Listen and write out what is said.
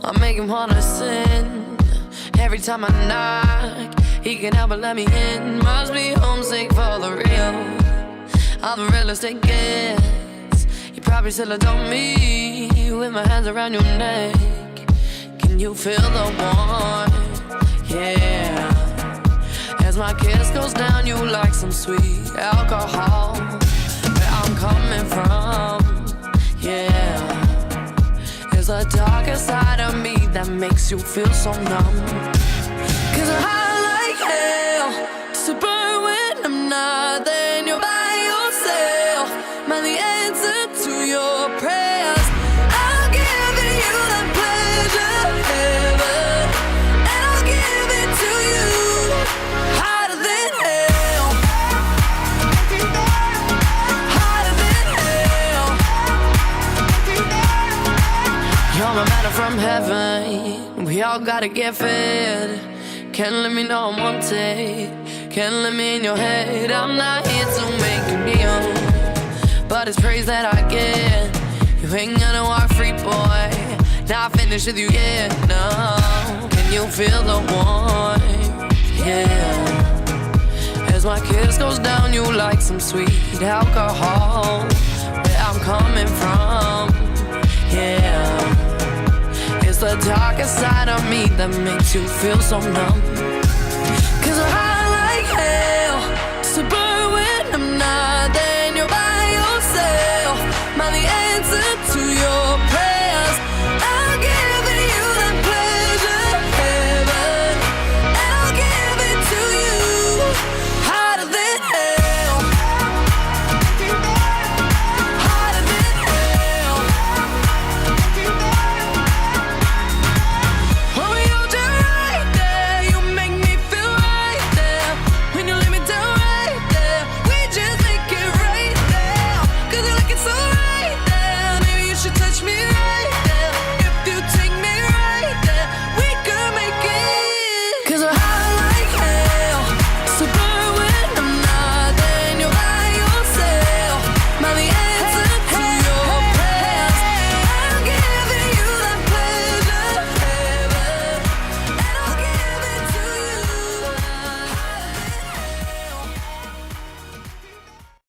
I make him wanna sin. Every time I knock, he can't help but let me in. Must be homesick for the real. I'm the realest it gets. You probably still adore me with my hands around your neck. Can you feel the warmth? Yeah. As my kiss goes down, you like some sweet alcohol. Where I'm coming from, yeah. There's a darker side of me that makes you feel so numb. Cause I like hell to burn when I'm not there and you're by yourself. Man, the answer to your prayers, I'll give you that pleasure heaven, and I'll give it to you hotter than hell. Hotter than hell. You're my manna from heaven. We all gotta get fed. Can't let me know I'm on tape. Can't let me in your head. I'm not here to make you kneel, but it's praise that I get. You ain't gonna walk free, boy. Not finished with you yet, no. Can you feel the warmth? Yeah. As my kiss goes down, you like some sweet alcohol. Where I'm coming from, yeah. It's the darker side of me that makes you feel so numb. Cause I